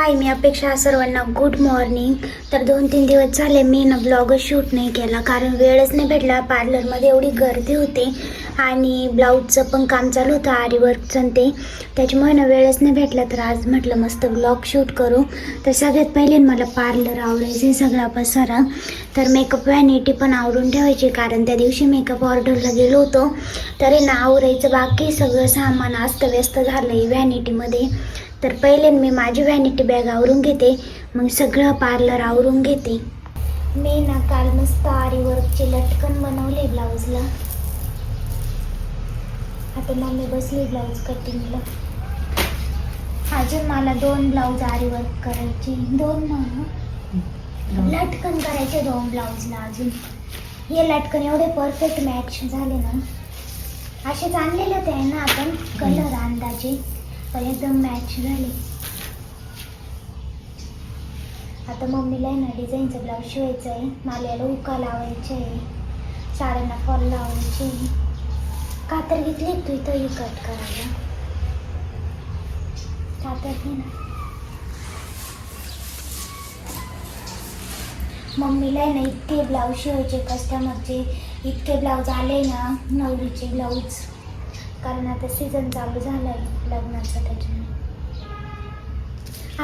हाय, मी अपेक्षा सर्वांना good morning. तर 2-3 दिवस झाले मी ना ब्लॉगच शूट नाही केला, कारण वेळच नाही भेटला. पार्लरमध्ये एवढी गर्दी होती आणि ब्लाऊजचं पण काम चालू होतं, आरी वर्कचं ते, त्याच्यामुळे ना वेळच नाही भेटला. तर आज म्हटलं मस्त ब्लॉग शूट करू. तर सगळ्यात पहिले मला पार्लर आवडायचे, सगळा पसारा. तर मेकअप व्हॅनिटी पण आवरून ठेवायची, कारण त्या दिवशी मेकअप ऑर्डरला गेलो होतो. तरी ना आवरायचं बाकी, सगळं सामान अस्तव्यस्त झालं आहे व्हॅनिटीमध्ये. तर पहिले मी माझी व्हॅनिटी बॅग आवरून घेते, मग सगळं पार्लर आवरून घेते. मी ना काल मस्त आरी वर्कचे लटकन बनवले ब्लाऊजला. आता मम्मी बसली ब्लाऊज कटिंगला. अजून मला 2 ब्लाऊज आरी वर्क करायचे, 2 लटकन करायचे 2 ब्लाऊजला. अजून हे लटकन एवढे परफेक्ट मॅच झाले ना, असेच आणलेले ते आहे ना आपण कलर अंदाजे, पण एकदम मॅच झाले. आता मम्मीला आहे ना डिझाईनचं ब्लाऊज शिवायचं आहे, माल्याला उका लावायचे आहे, साड्यांना फॉल लावायचे. कातर घेतली तू इथं कट करायला, कातर घे ना. मम्मीला आहे ना इतके ब्लाऊज शिवायचे कस्टमरचे, इतके ब्लाऊज आले ना नवरीचे ब्लाऊज, कारण आता सीझन चालू झाला आहे लग्नाचा. त्याच्यामुळे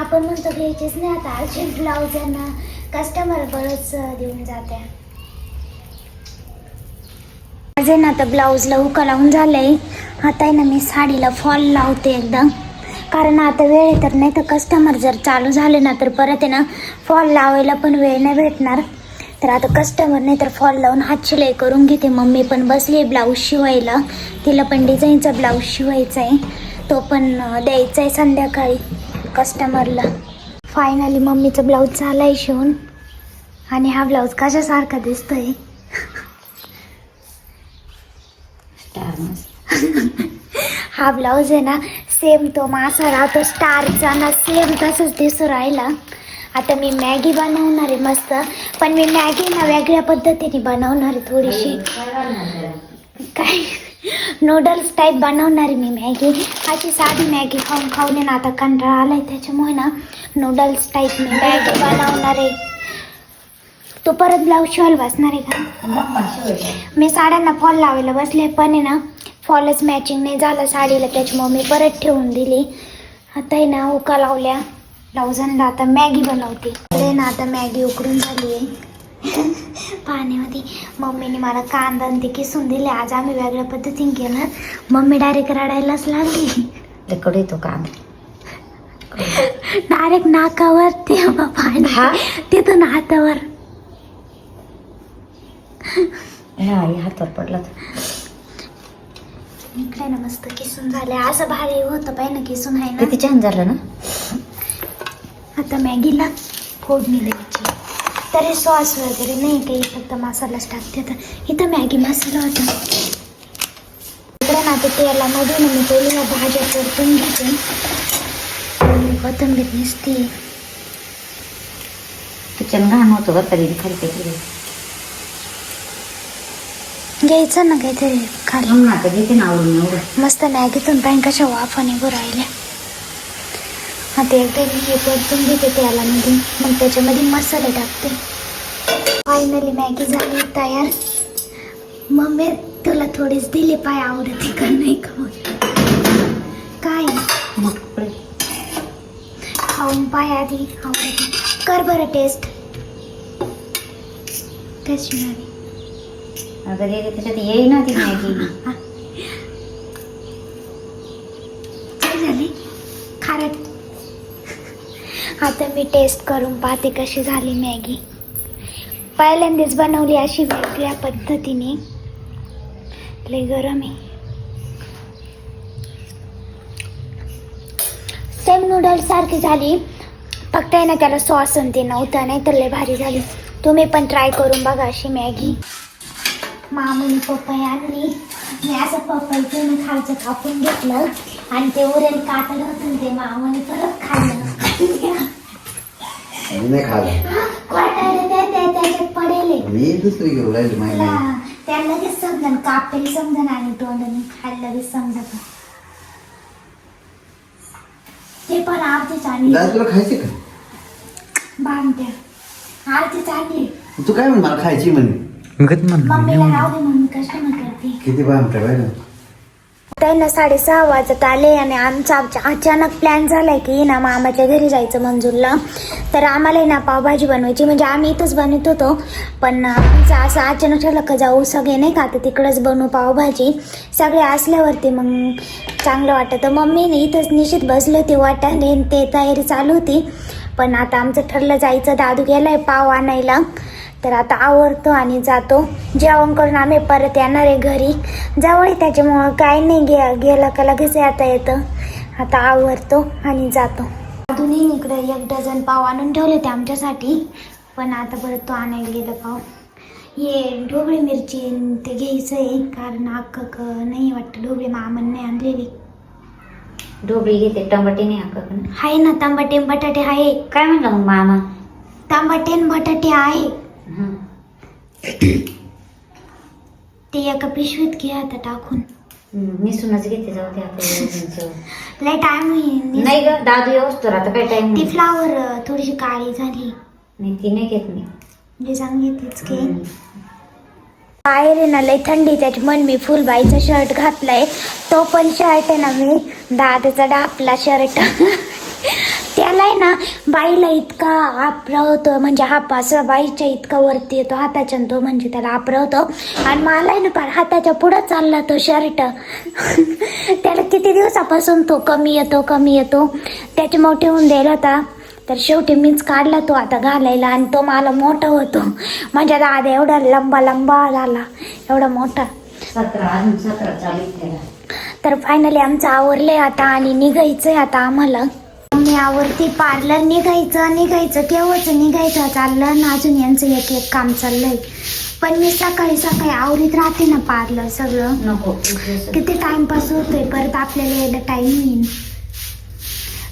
आपण म्हणतो घ्यायचेच नाही आता अर्जंट ब्लाऊज आहे ना, कस्टमर बरंच देऊन जाते. माझे ना आता ब्लाऊजला हुका लावून झालंय. आता आहे ना मी साडीला फॉल लावते एकदा, कारण आता वेळ आहे तर, नाही तर कस्टमर जर चालू झाले ना तर परत आहे ना फॉल लावायला पण वेळ नाही भेटणार. तर आता कस्टमर नाही तर फॉल लावून हात शिलाई करून घेते. मम्मी पण बसली ब्लाऊज शिवायला, तिला पण डिझाईनचा ब्लाऊज शिवायचा आहे, तो पण द्यायचा आहे संध्याकाळी कस्टमरला. फायनली मम्मीचा ब्लाऊज झालाय शिवून, आणि हा ब्लाऊज कशासारखा दिसतोय हा ब्लाऊज आहे ना सेम तो मासा राहतो स्टारचा ना, सेम तसंच दिसू राहिला. आता मी मॅगी बनवणार आहे मस्त, पण मी मॅगी ना वेगळ्या पद्धतीने बनवणार आहे, थोडीशी काय नूडल्स टाईप बनवणार आहे मी मॅगी. अशी साधी मॅगी खाऊन खाऊन ना आता कंटाळा आलाय, त्याच्यामुळे ना नूडल्स टाईप मी मॅगी बनवणार आहे. तो परत ब्लाऊज शिवायला बसणार आहे का? मी साड्यांना फॉल लावायला बसले, पण आहे ना फॉलच मॅचिंग नाही झालं साडीला, त्याच्यामुळे मी परत ठेवून दिली. आता आहे ना उका लावल्या ब्लाऊजांना, आता मॅगी बनवते. ना आता मॅगी उकडून झाली आहे पाण्यामध्ये. मम्मीने मला कांदा आणि ते किसून दिले. आज आम्ही वेगळ्या पद्धतीने केलं. मम्मी डायरेक्ट रडायलाच लागली. कडे तो कांदा डायरेक्ट नाकावर ते बाबा, तिथून हातावर हातावर पडला. इकडे ना मस्त किसून झाले, असं भारी होतं पाहिजे ना किसून, आहे ना किती छान झालं ना. आता मॅगीला फोडणी द्यायची. तरी सॉस वगैरे नाही काही, फक्त मसालाच टाकते. तर इथं मॅगी मसाला होता. इकडे ना ते तेलामध्ये ना मी पहिल्या भाज्या परतून घेते, कोथिंबीर नुसती. किचन घाण होतं बरं कधी खाली घ्यायचं ना काहीतरी खाली. मस्त मॅगीतून पण कशा वाफा निघू राहिल्या. आता एकदा हे परतून घेते तेलामध्ये, मग त्याच्यामध्ये मसाले टाकते. फायनली मॅगी झाली तयार. मम्मी तुला थोडीच दिली, पाय आवडते का नाही का काय खाऊन पाय आधी आवडते, कर बरं टेस्ट कशी झाली. अगं त्याच्यात येई ना ती मॅगी. झाली खारट. आता मी टेस्ट करून पाहते कशी झाली मॅगी. पहिल्यांदाच बनवली अशी वेगळ्या पद्धतीने. लय गरम आहे. सेम नूडल्स सारखी झाली, फक्त आहे ना त्याला सॉस आणि ते नव्हतं, नाही तर लय भारी झाली. तुम्ही पण ट्राय करून बघा अशी मॅगी. मामाने पपई आणली, मी असं पपईचं खालचं कापून घेतलं आणि ते उरेल कातड होतं, ते मामाने परत खाल्लं. त्याच्यात पडेल त्या लगेच समजन, कापेल समजन आणि तोंडाने खायला लगेच समजत. ते ते पण अर्धीच आणली दादा तुला खायचे का बांधत्या अर्धीच आणली तू काय म्हण मला खायची म्हणे मम्मीला राहू दे मम्मी कस्टमर करते किती बामट्या बाय त्यांना 6:30 वाजत आले आणि आमचा अचानक प्लॅन झालाय की ना मामाच्या घरी जायचं मंजूरला. तर आम्हाला ना पावभाजी बनवायची म्हणजे आम्ही इथंच बनवत होतो पण आमचं असं अचानक ठरलं का जाऊ सगळे नाही का तर तिकडंच बनवू पावभाजी. सगळे असल्यावरती मग चांगलं वाटतं. मम्मीने इथंच निश्चित बसली होती वाटाणे ते तयारी चालू होती पण आता आमचं ठरलं जायचं. दादू गेलाय पाव आणायला तर आता आवरतो आणि जातो. जेवण करून आम्ही परत येणार आहे घरी. जवळ त्याच्यामुळं काय नाही गेलं का लगेच येता येतं. आता आवरतो आणि जातो. अजूनही इकडे 1 डझन पाव आणून ठेवले होते आमच्यासाठी पण आता परत तो आणायला गेला पाव. हे ढोबळी मिरची ते घ्यायचं आहे कारण अख्खं नाही वाटतं ढोबळी मामाने नाही आणलेली. ढोबळी घेते टमाटे नाही अक्काकडे. आहे ना टमाटे बटाटे आहे. काय म्हणलं मग मामा? टमाटे आणि बटाटे आहे. हं. ते एका पिशवीत घे आता टाकून. निसूनच घेते जाऊ दे आपल्या लय टाइम होईल. नाही ग दादू येऊस तर आता काय टाइम ती नाही. फ्लावर थोडीशी काळी झाली नाही ती नाही घेत मी. जे सांगितलीच की बाहेर आहे ना लय थंडी त्याची मी फुलबाईचा शर्ट घातलाय. तो पण शर्ट आहे ना मी दादाचा डापला शर्ट त्याला आहे ना बाईला इतका आपरवतो म्हणजे हा पासा बाईच्या इतका वरती येतो हाताच्या तो म्हणजे त्याला आपरवतो आणि मला आहे ना पार हाताच्या पुढं चालला तो शर्ट त्याला किती दिवसापासून तो कमी येतो त्याचे मोठे होऊन द्यायला होता तर शेवटी मीच काढला तो आता घालायला आणि तो मला मोठा होतो म्हणजे दादा एवढा लंबा झाला एवढा मोठा. 17 चालू त्याला. तर फायनली आमचं आवरलंय आता आणि निघायचंय आता आम्हाला. मी आवरती पार्लर निघायचं केव्हाच निघायचं चाललं ना अजून यांचं एक काम चाललंय पण मी सकाळी आवरीत राहते ना पार्लर सगळं. नको किती टाइमपास होतोय परत आपल्याला यायला टाइम येईल.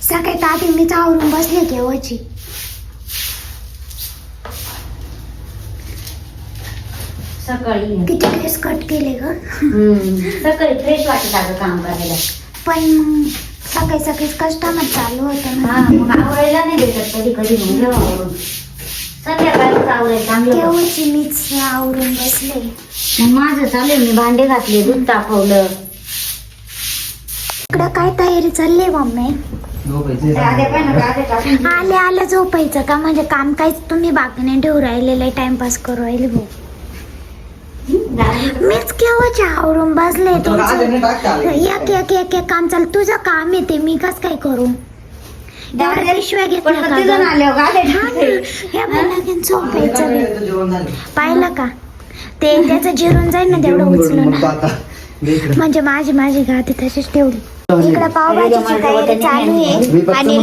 सकाळी तर आधी मीच आवरून बसले केव्हाची. सकाळी किती ड्रेस कट केले ग. सकाळी फ्रेश वाटत अगं काम करायला. पण मग सकाळीच कस्टमर चालू होतं हा ना मग आवरायला नाही भेटत कधी मग जेव्हा आवरून संध्याकाळीच आवरायला चांगलं. केव्हाची मीच आवरून बसले. मग माझं चालू मी भांडे घातले दूध तापवलं. इकडं काय तयारी चालली मम्मी. आले झोपायचं का म्हणजे काम काहीच तुम्ही बाकीने ठेवू राहिलेलं टाइमपास करू राहिले भाऊ. मीच केव्हाच्या आवरून बसले एक काम चाल तुझं काम येते मी कस काय करू. एवढ्या पिशव्या घेतल्या का झोपायचं पाहिलं का ते त्याचं जिरून जाईल ना तेवढं उचलून म्हणजे माझी गादी तशीच ठेवली. इकडे पावभाजीची तयारी चालू आहे आणि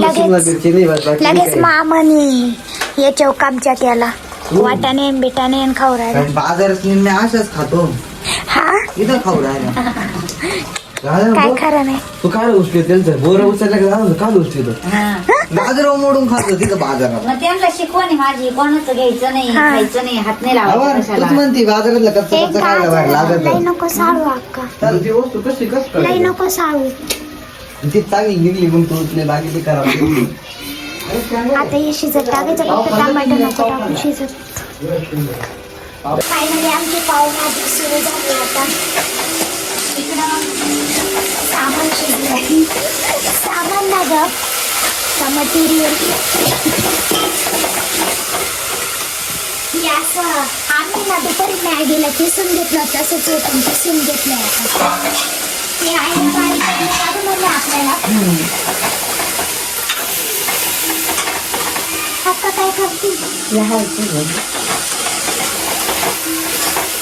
लगेच मामाने याच्या कामच्या केला वाटाणे बिटाणे खाऊ राहिले. बाजारात मी अशाच खातो हा इथं खाऊ राहिला. काय खरं नाही. तू काय उचली त्यांचं बोर उचललं का काल उचलितो गाजर मोडून खातो तिथं बाजारात. मग त्यांना शिकवणी माझी कोणाचं घ्यायचं नाही खायचं नाही हात नाही लावायचं तूच म्हणती बाजारातलं कच्चं काय लागत लई नको साळू अक्का ती वस्तू कशी कस लई नको साळू. ती चांगली निघली मग तू उचले बाकी ते करावं. आता हे शिजत टाकायचं फक्त टमाटर नको टाकून शिजत. फायनली आमची पावभाजी सुरू झाली. आता इकडं सामान शिजलंय. सामान ना ग मटेरियल असं आम्ही ना दुपारी मॅगीला किसून घेतलं तसंच येतं किसून घेतलंय आता ते आहे म्हणजे आपल्याला आता काय करते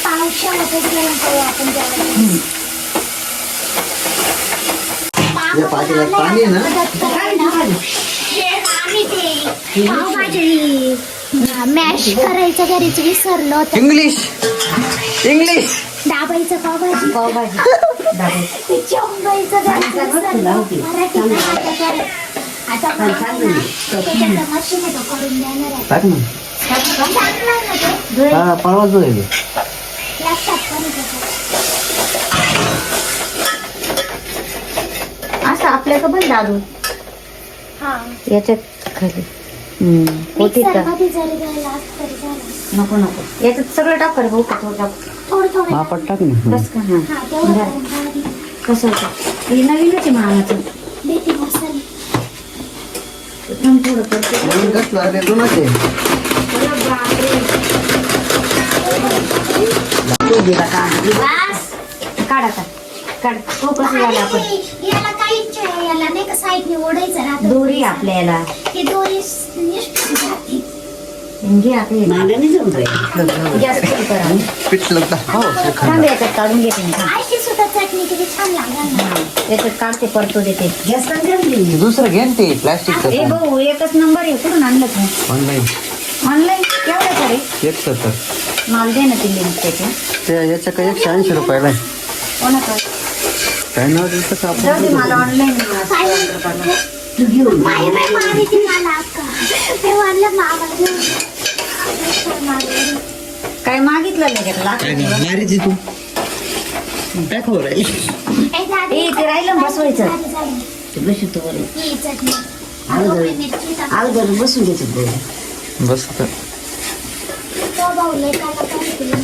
पावसाळ्यातच घेऊन जाऊया आपण जेवण. या पातेल्यात पाणी आहे पावभाजी मॅश करायचं घरीच विसरलो होतं. इंग्लिश डाबायचं पावभाजी चोंबायचं आता मशीन करून देणार आहे. टाक ना टाकणार ना ते हा परवा जो आहे लक्षात पण असं आपल्याकडं पण दादू हा याच्यात खाली पोटीत मिक्सर का मध्ये जरी द्यायला असतं तरी झालं. नको नको याच्यात सगळं टाक रे भाऊ थोडं टाक थोडं थोडं मापात टाक ना. बस का हा हा तेवढं धर. करून भाजी. कसं होतं हे नवीनच आहे मामाचं देते मसाले. थोडं करते म्हणून कसलं ते दोनच आहे. बस काढ आता काढ तो कसं झालं आपण आणि याला काहीच याला नाही का साईडने ओढायचं राहतं. दोरी आपल्याला ही दोरी निष्ठून जाते. घे आपली गॅस कमी करा पिठलं का? हो थांब याच्यात काढून घेते मी. आयची सुद्धा चटणी किती छान लागणार ना. हा, याच्यात काढते परतो देते गॅस दुसरं घे ना ते प्लास्टिकचं. ए भाऊ एकच नंबर आहे कुठून आणलं तू ऑनलाईन ऑनलाईन केवढं रे 170. मला दे ना ती लिंक त्याची ते याच्या काय 180 रुपयाला आहे. कोणाकडे काय नाव दिसतं का जाऊ दे आपण? मला ऑनलाईन तू घेऊन माई मारी ती मला अक्का. ते म्हणलं मामाला घेऊन. काय मागितलं नाही का काय नाही मारीची तू काय खबर आहे? ए, ते राहिलं बसवायचं. ही चटणी. अगोदर. मिरची टाक. अगोदर बसून घ्यायचं बस तर. तो भाऊ लय काला काला केलं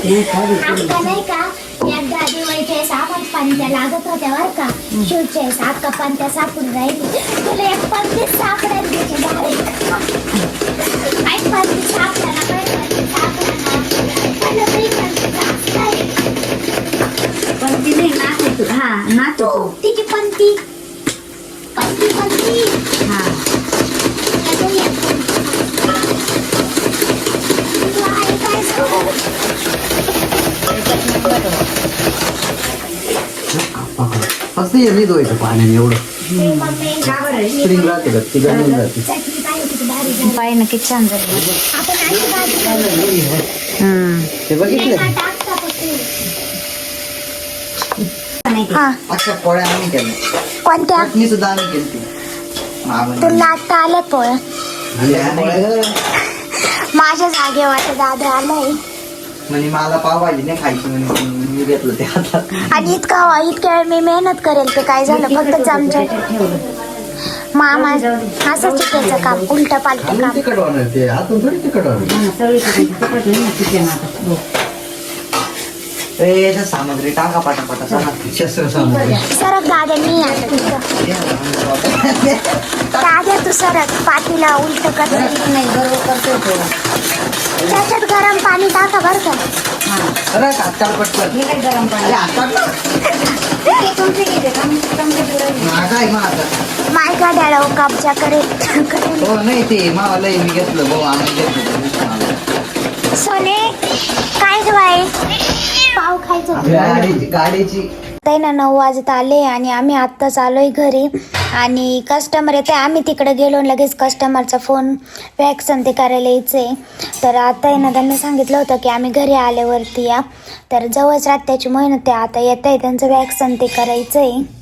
आमका नाही का एकदा दिवाळीच्या सामान पंत्या लागत होत्या बरं का. शिवच्या सात पंत्या सापडून राहिली. तुला एक पंती सापडायला त्याची डायरेक्ट. एक पंती सापडायला पाहिजे सापडायला. पहिलं तरी पंती सापडायला. पण ती नाही नाचतो हा नाचतो तिची पंती पंती पंती हा अजून एक पंती. तू आहे काय सांगू? फक्त हे नाही धुवायचं पाण्याने एवढं. ते मम्मी का बरं स्प्रिंग राहते का ती गळून जाते. चटणी पाहिजे किती भारी झाली. पाय ना किती छान झाली आपण अशी भाजी करतो. ते बघितलं नाही का टाकता फक्त. नाही ते. हा अशा पोळ्या आम्ही केल्या. कोणत्या चटणी सुद्धा आम्ही केली. तू लाटता आलं पोळ. म्हणजे माझ्या जागेवर आता दादा आलाय मला पावभाजी नाही खायची म्हणजे मी घेतलं ते हातात. आणि इतका वेळ मी मेहनत करेल ते काय झालं फक्त चमचा ठेवलं मामा असं चिकायचं काम उलट पालट खालून काम. तिखट होणार ते हातून थोडी तिखट होणार. हा, सगळी तिखट नाही ना चिकन आता हो. याच्यात सामग्री टाका पाटापाटा चला. शस्त्र सामग्री सरक दादा मी आता तिथं. दादा तू सरक पातीला उलट कर. नाही बरोबर करतोय तो त्याच्यात गरम पाणी टाका बरं का. हा अरे हातात पटकन. हे काय गरम अरे पाणी हातात ते चमचे घेते चमचे पुरवली माझा आहे मग आता. माय गाड्याला कब्जा करेल. हो नाही ते मावाला मी घेतलं भाऊ आम्ही घेतलं. सोने काय बाय पाव खायचं होतं. गाडीची ताई ना 9 वाजत आले आणि आम्ही आत्ताच आलोय घरी आणि कस्टमर येते. आम्ही तिकडे गेलो लगेच कस्टमरचा फोन वॅक्सन ते करायला यायचे. तर आता आहे ना त्यांनी सांगितलं होतं की आम्ही घरी आल्यावरती या. तर जवळच राहत त्याची मेहनत ते आता येत आहे त्यांचं वॅक्सन ते करायचं आहे.